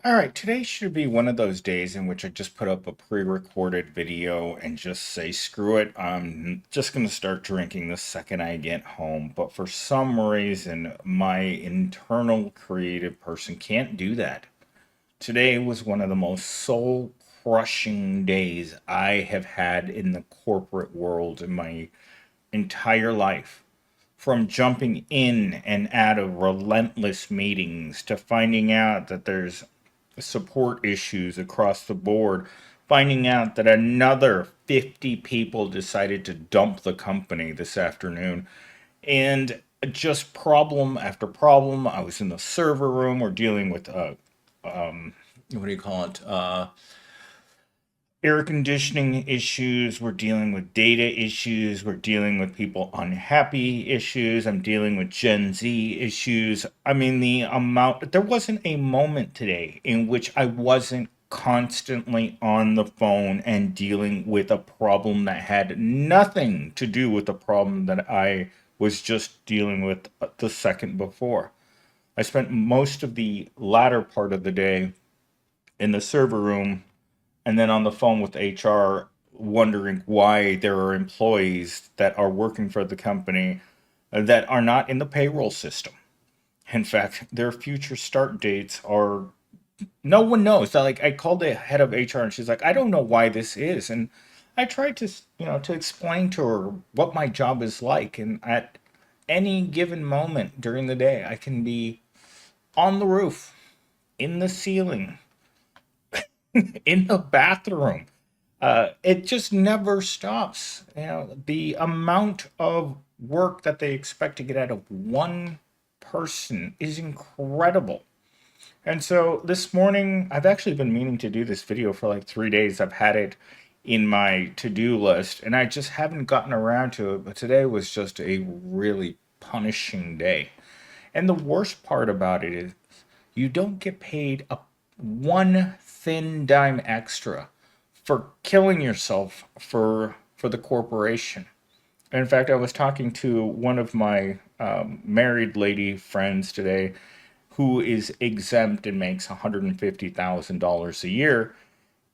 All right, today should be one of those days in which I just put up a pre-recorded video and just say, screw it, I'm just going to start drinking the second I get home. But for some reason, my internal creative person can't do that. Today was one of the most soul-crushing days I have had in the corporate world in my entire life. From jumping in and out of relentless meetings to finding out that there's support issues across the board, finding out that another 50 people decided to dump the company this afternoon, and just problem after problem. I was in the server room. We're dealing with what do you call it? Air conditioning issues. We're dealing with data issues. We're dealing with people unhappy issues. I'm dealing with Gen Z issues. I mean, there wasn't a moment today in which I wasn't constantly on the phone and dealing with a problem that had nothing to do with the problem that I was just dealing with the second before. I spent most of the latter part of the day in the server room and then on the phone with HR wondering why there are employees that are working for the company that are not in the payroll system. In fact, their future start dates are no one knows. Like I called the head of HR and she's like, I don't know why this is. And I tried to, to explain to her what my job is like. And at any given moment during the day, I can be on the roof, in the ceiling, in the bathroom. It just never stops. The amount of work that they expect to get out of one person is incredible. And so this morning, I've actually been meaning to do this video for like 3 days. I've had it in my to-do list, and I just haven't gotten around to it. But today was just a really punishing day. And the worst part about it is you don't get paid a one thin dime extra for killing yourself for the corporation. In fact, I was talking to one of my married lady friends today who is exempt and makes $150,000 a year.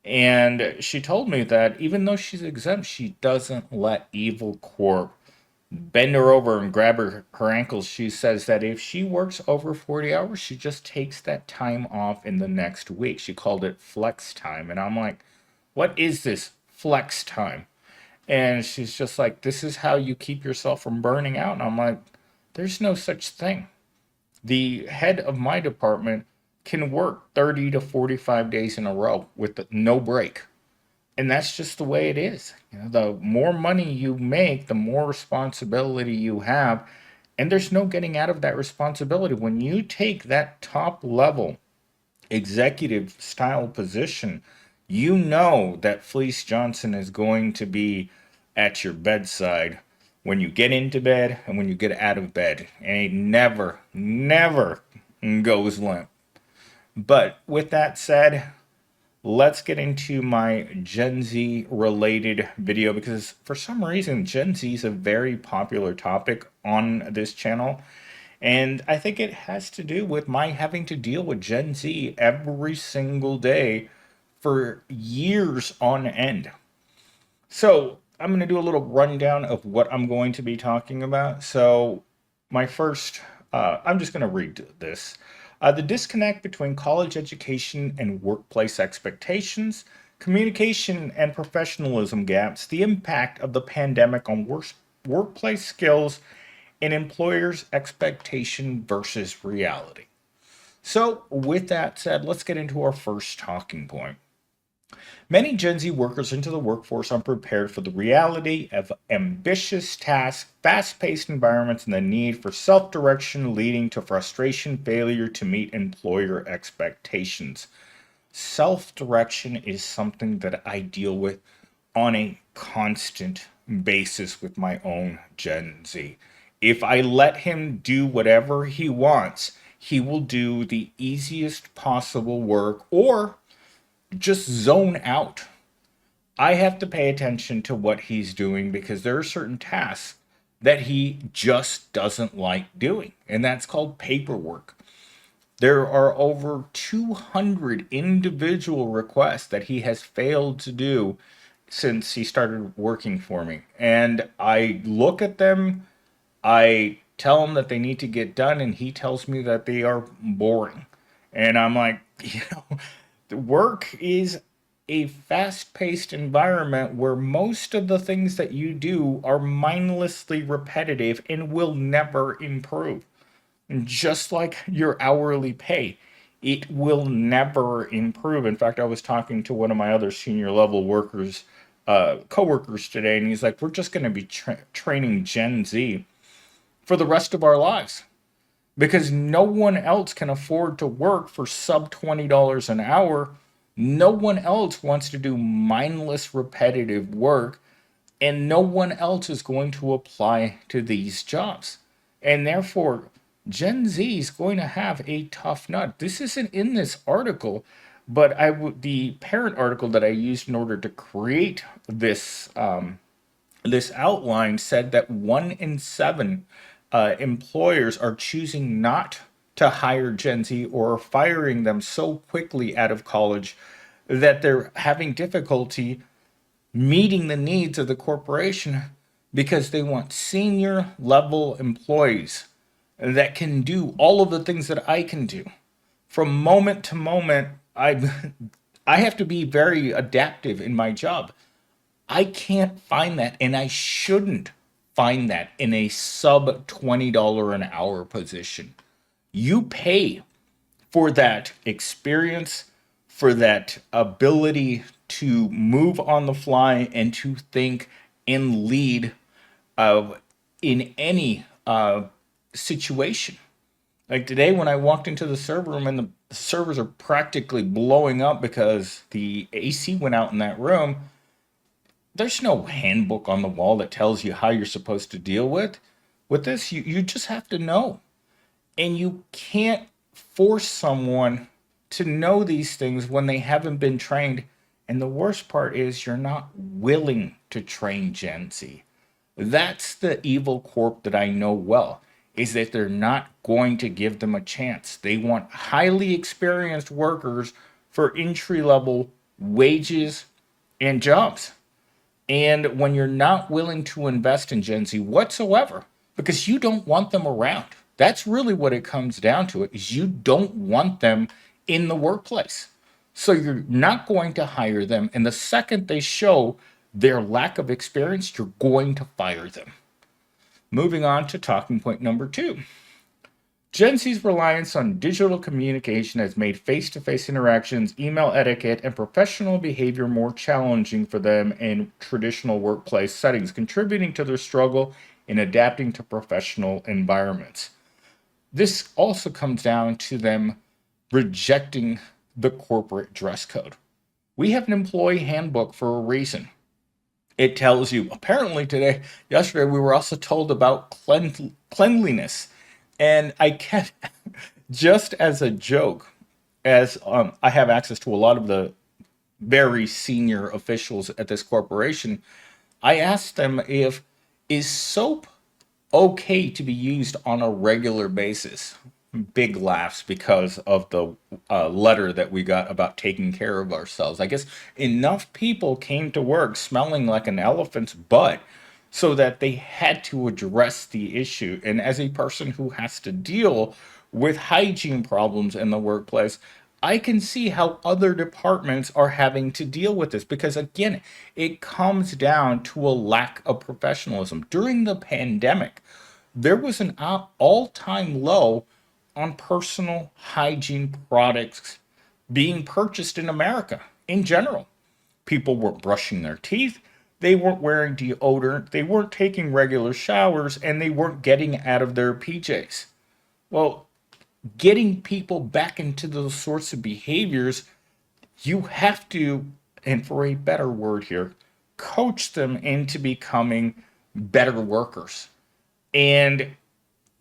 And she told me that even though she's exempt, she doesn't let Evil Corp bend her over and grab her ankles. She says that if she works over 40 hours, she just takes that time off in the next week. She called it flex time. And I'm like, what is this flex time? And she's just like, this is how you keep yourself from burning out. And I'm like, there's no such thing. The head of my department can work 30 to 45 days in a row with no break. And that's just the way it is. The more money you make, the more responsibility you have. And there's no getting out of that responsibility. When you take that top level executive style position, you know that Fleece Johnson is going to be at your bedside when you get into bed and when you get out of bed. And he never, never goes limp. But with that said, let's get into my Gen Z related video because for some reason Gen Z is a very popular topic on this channel. And I think it has to do with my having to deal with Gen Z every single day for years on end. So I'm going to do a little rundown of what I'm going to be talking about. So my first, I'm just going to read this. The disconnect between college education and workplace expectations, communication and professionalism gaps, the impact of the pandemic on workplace skills, and employers' expectation versus reality. So, with that said, let's get into our first talking point. Many Gen Z workers enter the workforce unprepared for the reality of ambitious tasks, fast paced environments, and the need for self direction, leading to frustration, failure to meet employer expectations. Self direction is something that I deal with on a constant basis with my own Gen Z. If I let him do whatever he wants, he will do the easiest possible work or just zone out. I have to pay attention to what he's doing because there are certain tasks that he just doesn't like doing, and that's called paperwork. There are over 200 individual requests that he has failed to do since he started working for me. And I look at them, I tell him that they need to get done, and he tells me that they are boring. And I'm like, the work is a fast paced environment where most of the things that you do are mindlessly repetitive and will never improve. And just like your hourly pay, it will never improve. In fact, I was talking to one of my other senior level workers, coworkers today, and he's like, "We're just going to be training Gen Z for the rest of our lives because no one else can afford to work for sub $20 an hour. No one else wants to do mindless repetitive work, and no one else is going to apply to these jobs. And therefore, Gen Z is going to have a tough nut. This isn't in this article, but the parent article that I used in order to create this outline said that 1 in 7 employers are choosing not to hire Gen Z or are firing them so quickly out of college that they're having difficulty meeting the needs of the corporation because they want senior level employees that can do all of the things that I can do. From moment to moment, I have to be very adaptive in my job. I can't find that, and I shouldn't find that in a sub $20 an hour position. You pay for that experience, for that ability to move on the fly and to think and lead uh, in any situation. Like today, when I walked into the server room and the servers are practically blowing up because the AC went out in that room, there's no handbook on the wall that tells you how you're supposed to deal with this. You just have to know, and you can't force someone to know these things when they haven't been trained. And the worst part is you're not willing to train Gen Z. That's the evil corp that I know well, is that they're not going to give them a chance. They want highly experienced workers for entry level wages and jobs. And when you're not willing to invest in Gen Z whatsoever, because you don't want them around, that's really what it comes down to. It is you don't want them in the workplace. So you're not going to hire them. And the second they show their lack of experience, you're going to fire them. Moving on to talking point number 2. Gen Z's reliance on digital communication has made face to face interactions, email etiquette, and professional behavior more challenging for them in traditional workplace settings, contributing to their struggle in adapting to professional environments. This also comes down to them rejecting the corporate dress code. We have an employee handbook for a reason. It tells you, apparently yesterday, we were also told about cleanliness. And I kept, just as a joke, as I have access to a lot of the very senior officials at this corporation, I asked them if is soap okay to be used on a regular basis. Big laughs because of the letter that we got about taking care of ourselves. I guess enough people came to work smelling like an elephant's butt so that they had to address the issue. And as a person who has to deal with hygiene problems in the workplace, I can see how other departments are having to deal with this because, again, it comes down to a lack of professionalism. During the pandemic, there was an all time low on personal hygiene products being purchased in America in general. People weren't brushing their teeth, they weren't wearing deodorant, they weren't taking regular showers, and they weren't getting out of their PJs. Well, getting people back into those sorts of behaviors, you have to, and for a better word here, coach them into becoming better workers. And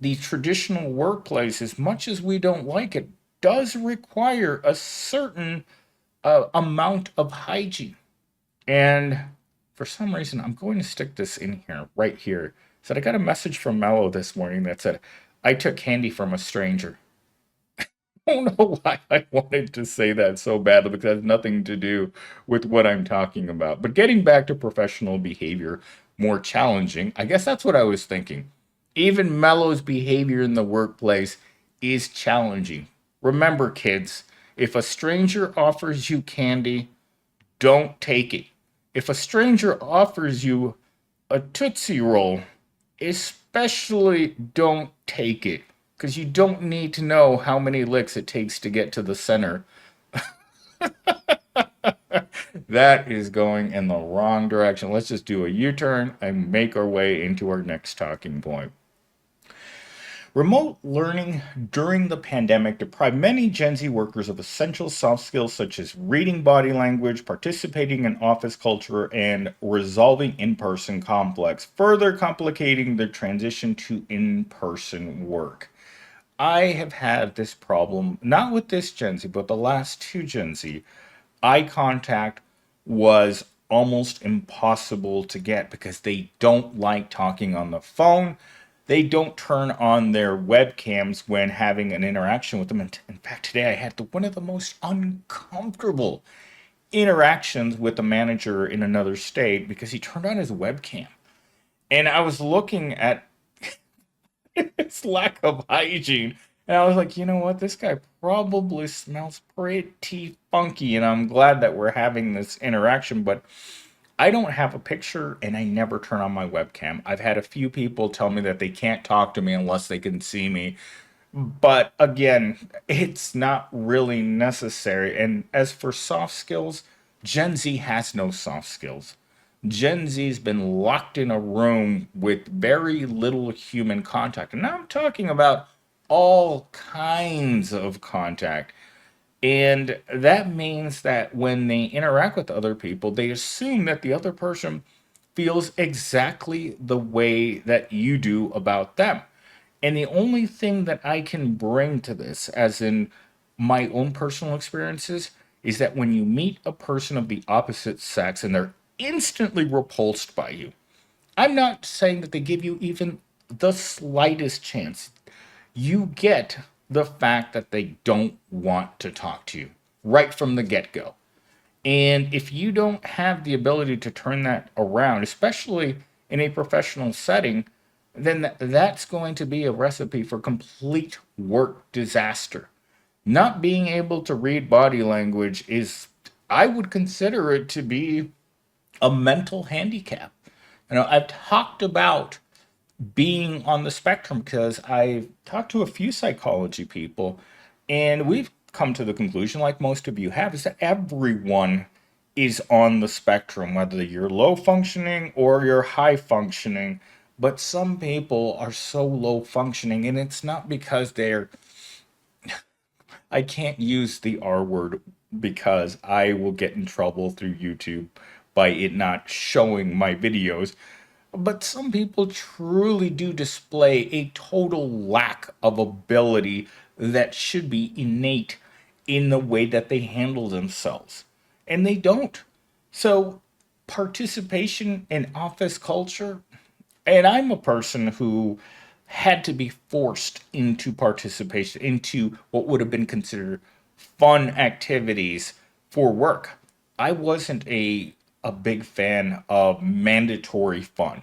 the traditional workplace, as much as we don't like it, does require a certain amount of hygiene. And for some reason, I'm going to stick this in here, right here. Said I got a message from Mello this morning that said, I took candy from a stranger. don't know why I wanted to say that so badly because it has nothing to do with what I'm talking about. But getting back to professional behavior, more challenging, I guess that's what I was thinking. Even Mello's behavior in the workplace is challenging. Remember, kids, if a stranger offers you candy, don't take it. If a stranger offers you a Tootsie Roll, especially don't take it because you don't need to know how many licks it takes to get to the center. That is going in the wrong direction. Let's just do a U turn and make our way into our next talking point. Remote learning during the pandemic deprived many Gen Z workers of essential soft skills such as reading body language, participating in office culture, and resolving in person conflicts, further complicating the transition to in person work. I have had this problem, not with this Gen Z, but the last two Gen Z. Eye contact was almost impossible to get because they don't like talking on the phone. They don't turn on their webcams when having an interaction with them. And in fact, today I had one of the most uncomfortable interactions with a manager in another state because he turned on his webcam. And I was looking at its lack of hygiene. And I was like, you know what? This guy probably smells pretty funky. And I'm glad that we're having this interaction. But I don't have a picture and I never turn on my webcam. I've had a few people tell me that they can't talk to me unless they can see me. But again, it's not really necessary. And as for soft skills, Gen Z has no soft skills. Gen Z's been locked in a room with very little human contact. And now I'm talking about all kinds of contact. And that means that when they interact with other people, they assume that the other person feels exactly the way that you do about them. And the only thing that I can bring to this, as in my own personal experiences, is that when you meet a person of the opposite sex and they're instantly repulsed by you, I'm not saying that they give you even the slightest chance. You get the fact that they don't want to talk to you right from the get go. And if you don't have the ability to turn that around, especially in a professional setting, then that's going to be a recipe for complete work disaster. Not being able to read body language is, I would consider it to be a mental handicap. I've talked about being on the spectrum because I've talked to a few psychology people, and we've come to the conclusion, like most of you have, is that everyone is on the spectrum, whether you're low functioning or you're high functioning. But some people are so low functioning, and it's not because I can't use the R word because I will get in trouble through YouTube by it not showing my videos. But some people truly do display a total lack of ability that should be innate in the way that they handle themselves. And they don't. So, participation in office culture, and I'm a person who had to be forced into participation, into what would have been considered fun activities for work. I wasn't a big fan of mandatory fun.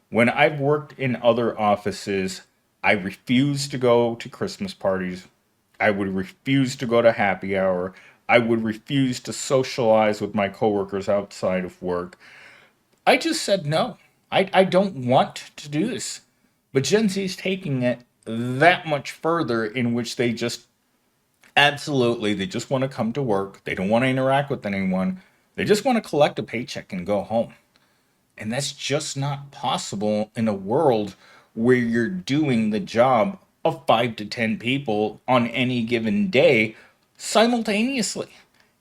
When I've worked in other offices, I refused to go to Christmas parties. I would refuse to go to happy hour. I would refuse to socialize with my coworkers outside of work. I just said no. I don't want to do this. But Gen Z is taking it that much further, in which they just absolutely, they just want to come to work. They don't want to interact with anyone. They just want to collect a paycheck and go home. And that's just not possible in a world where you're doing the job of 5 to 10 people on any given day simultaneously.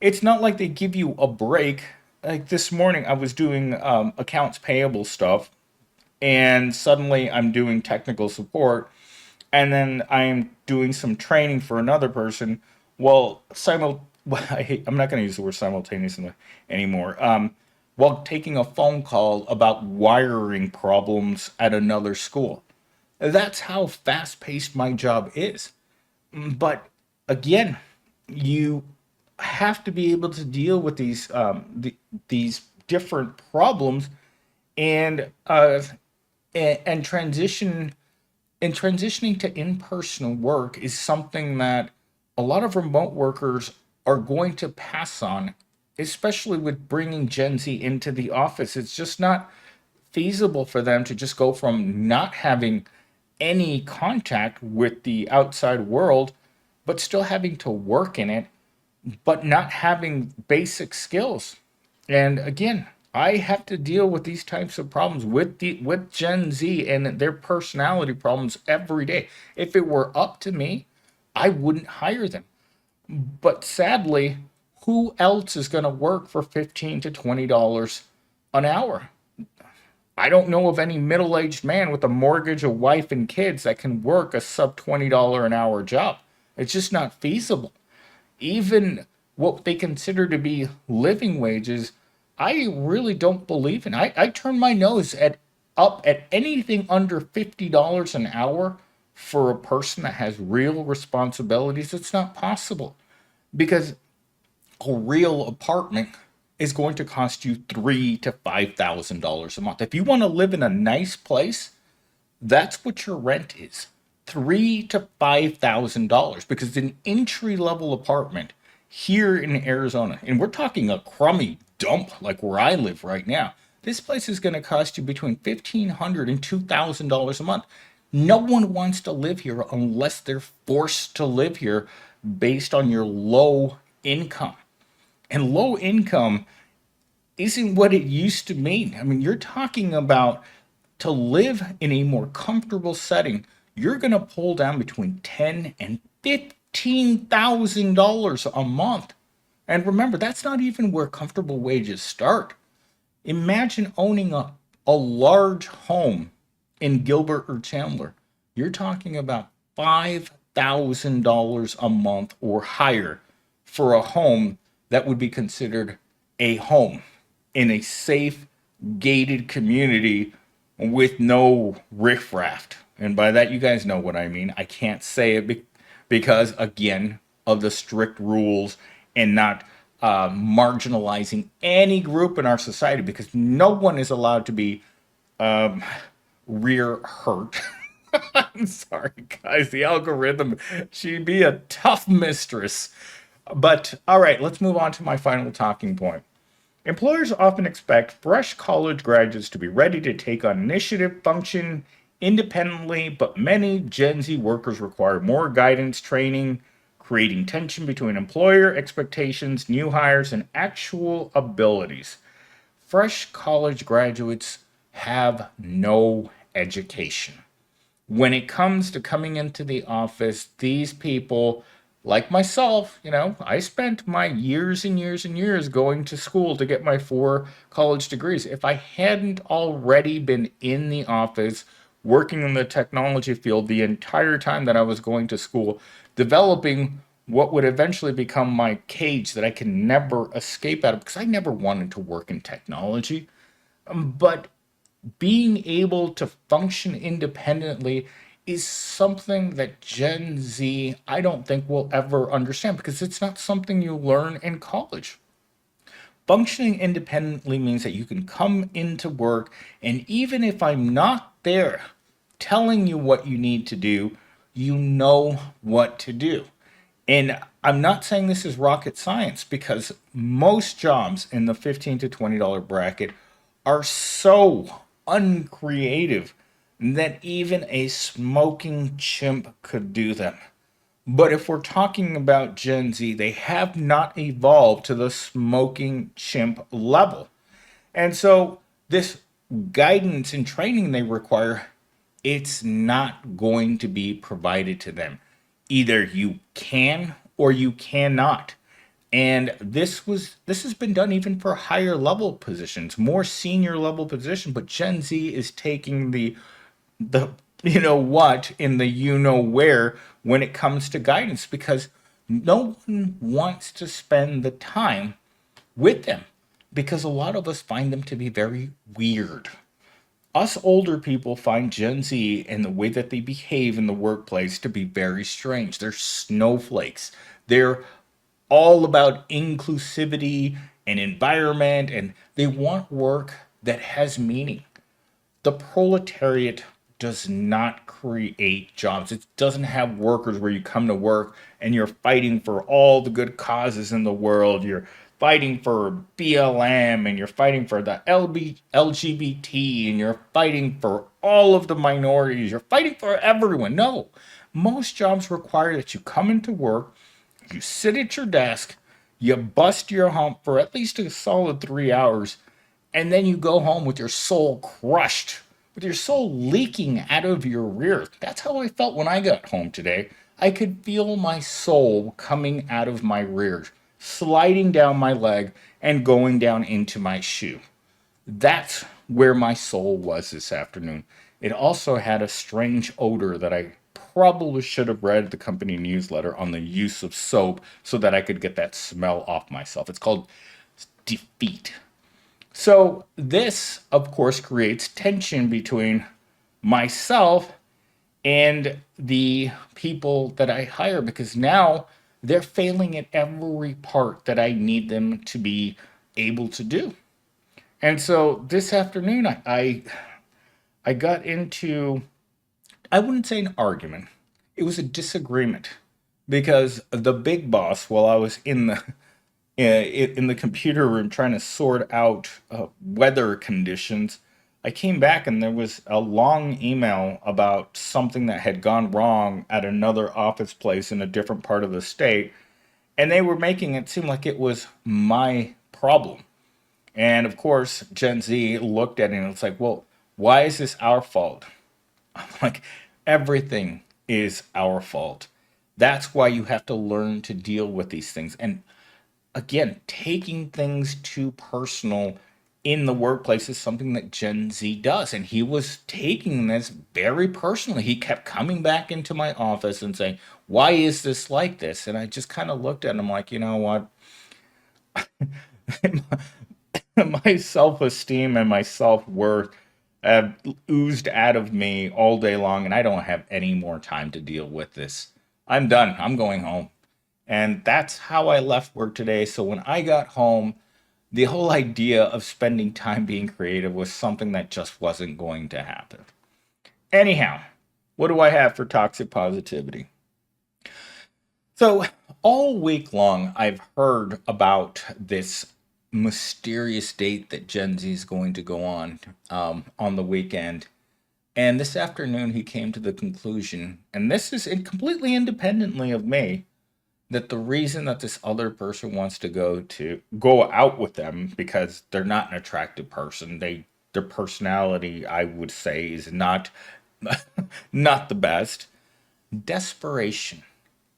It's not like they give you a break. Like this morning, I was doing accounts payable stuff, and suddenly I'm doing technical support, and then I'm doing some training for another person. Well, I'm not going to use the word simultaneously anymore. While taking a phone call about wiring problems at another school. That's how fast paced my job is. But again, you have to be able to deal with these different problems and and transitioning to in-person work is something that a lot of remote workers are going to pass on, especially with bringing Gen Z into the office. It's just not feasible for them to just go from not having any contact with the outside world, but still having to work in it, but not having basic skills. And again, I have to deal with these types of problems with Gen Z and their personality problems every day. If it were up to me, I wouldn't hire them. But sadly, who else is going to work for $15 to $20 an hour? I don't know of any middle-aged man with a mortgage, a wife, and kids that can work a sub $20 an hour job. It's just not feasible. Even what they consider to be living wages, I really don't believe in. I turn my nose at anything under $50 an hour for a person that has real responsibilities. It's not possible because a real apartment is going to cost you $3,000 to $5,000 a month. If you want to live in a nice place, that's what your rent is. $3,000 to $5,000 because an entry level apartment here in Arizona, and we're talking a crummy dump like where I live right now, this place is going to cost you between $1,500 and $2,000 a month. No one wants to live here unless they're forced to live here based on your low income. And low income isn't what it used to mean. I mean, you're talking about to live in a more comfortable setting, you're going to pull down between $10,000 and $15,000 a month. And remember, that's not even where comfortable wages start. Imagine owning a large home in Gilbert or Chandler. You're talking about $5,000 a month or higher for a home that would be considered a home in a safe, gated community with no riffraff. And by that, you guys know what I mean. I can't say it because, again, of the strict rules and not marginalizing any group in our society because no one is allowed to be rear hurt. I'm sorry, guys. The algorithm, she'd be a tough mistress. But all right, let's move on to my final talking point. Employers often expect fresh college graduates to be ready to take on initiative, function independently, but many Gen Z workers require more guidance, training, creating tension between employer expectations, new hires, and actual abilities. Fresh college graduates have no education. When it comes to coming into the office, these people, like myself, I spent my years and years and years going to school to get my 4 college degrees. If I hadn't already been in the office, working in the technology field the entire time that I was going to school, developing what would eventually become my cage that I can never escape out of because I never wanted to work in technology. But being able to function independently is something that Gen Z, I don't think, will ever understand because it's not something you learn in college. Functioning independently means that you can come into work, and even if I'm not there telling you what you need to do, you know what to do. And I'm not saying this is rocket science because most jobs in the $15 to $20 bracket are so uncreative that even a smoking chimp could do them. But if we're talking about Gen Z, they have not evolved to the smoking chimp level. And so this guidance and training they require, it's not going to be provided to them. Either you can or you cannot. And this has been done even for higher level positions, more senior level position, but Gen Z is taking the you know what in the you know where when it comes to guidance because no one wants to spend the time with them because a lot of us find them to be very weird. Us older people find Gen Z and the way that they behave in the workplace to be very strange. They're snowflakes. They're all about inclusivity and environment, and they want work that has meaning. The proletariat does not create jobs. It doesn't have workers where you come to work and you're fighting for all the good causes in the world. You're fighting for BLM and you're fighting for the LGBT and you're fighting for all of the minorities. You're fighting for everyone. No, most jobs require that you come into work, you sit at your desk, you bust your hump for at least a solid 3 hours, and then you go home with your soul crushed, with your soul leaking out of your rear. That's how I felt when I got home today. I could feel my soul coming out of my rear, sliding down my leg and going down into my shoe. That's where my soul was this afternoon. It also had a strange odor that I probably should have read the company newsletter on the use of soap so that I could get that smell off myself. It's called defeat. So, this, of course, creates tension between myself and the people that I hire because now they're failing at every part that I need them to be able to do. And so this afternoon, I got into, I wouldn't say an argument, it was a disagreement because the big boss, while I was in the computer room trying to sort out weather conditions, I came back and there was a long email about something that had gone wrong at another office place in a different part of the state. And they were making it seem like it was my problem. And of course, Gen Z looked at it and it's like, well, why is this our fault? I'm like, everything is our fault. That's why you have to learn to deal with these things. And again, taking things too personal in the workplace is something that Gen Z does. And he was taking this very personally. He kept coming back into my office and saying, why is this like this? And I just kind of looked at him like, you know what? My self esteem and my self worth have oozed out of me all day long, and I don't have any more time to deal with this. I'm done. I'm going home. And that's how I left work today. So when I got home, the whole idea of spending time being creative was something that just wasn't going to happen. Anyhow, what do I have for toxic positivity? So, all week long, I've heard about this mysterious date that Gen Z is going to go on the weekend. And this afternoon, he came to the conclusion, and this is completely independently of me, that the reason that this other person wants to go out with them because they're not an attractive person, their personality, I would say, is not not the best. Desperation.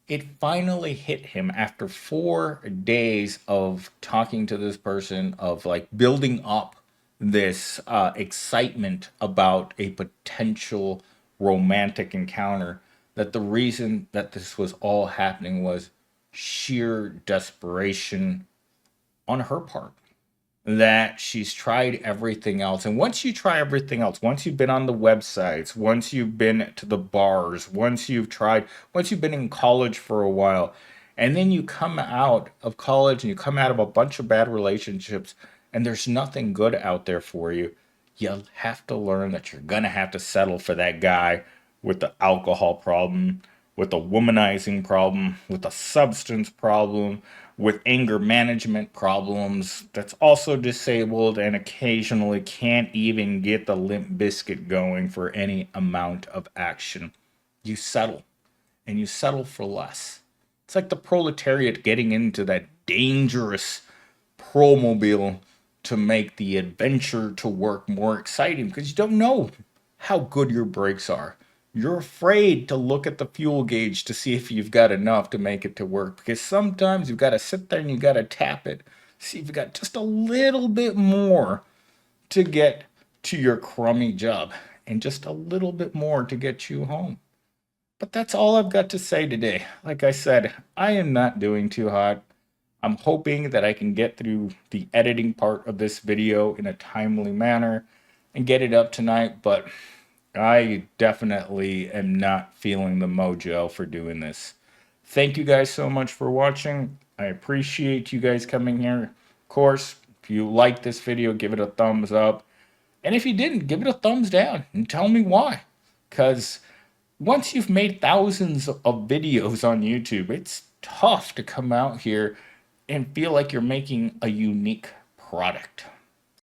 It finally hit him after 4 days of talking to this person, of like building up this excitement about a potential romantic encounter, that the reason that this was all happening was sheer desperation on her part, that she's tried everything else. And once you try everything else, once you've been on the websites, once you've been to the bars, once you've been in college for a while, and then you come out of college and you come out of a bunch of bad relationships and there's nothing good out there for you, you have to learn that you're going to have to settle for that guy with the alcohol problem, with the womanizing problem, with the substance problem, with anger management problems, that's also disabled and occasionally can't even get the limp biscuit going for any amount of action. You settle, and you settle for less. It's like the proletariat getting into that dangerous promobile to make the adventure to work more exciting because you don't know how good your brakes are. You're afraid to look at the fuel gauge to see if you've got enough to make it to work because sometimes you've got to sit there and you've got to tap it, see if you've got just a little bit more to get to your crummy job and just a little bit more to get you home. But that's all I've got to say today. Like I said, I am not doing too hot. I'm hoping that I can get through the editing part of this video in a timely manner. and get it up tonight, but I definitely am not feeling the mojo for doing this. Thank you guys so much for watching. I appreciate you guys coming here. Of course, if you like this video, give it a thumbs up. And if you didn't, give it a thumbs down and tell me why. Because once you've made thousands of videos on YouTube, it's tough to come out here and feel like you're making a unique product.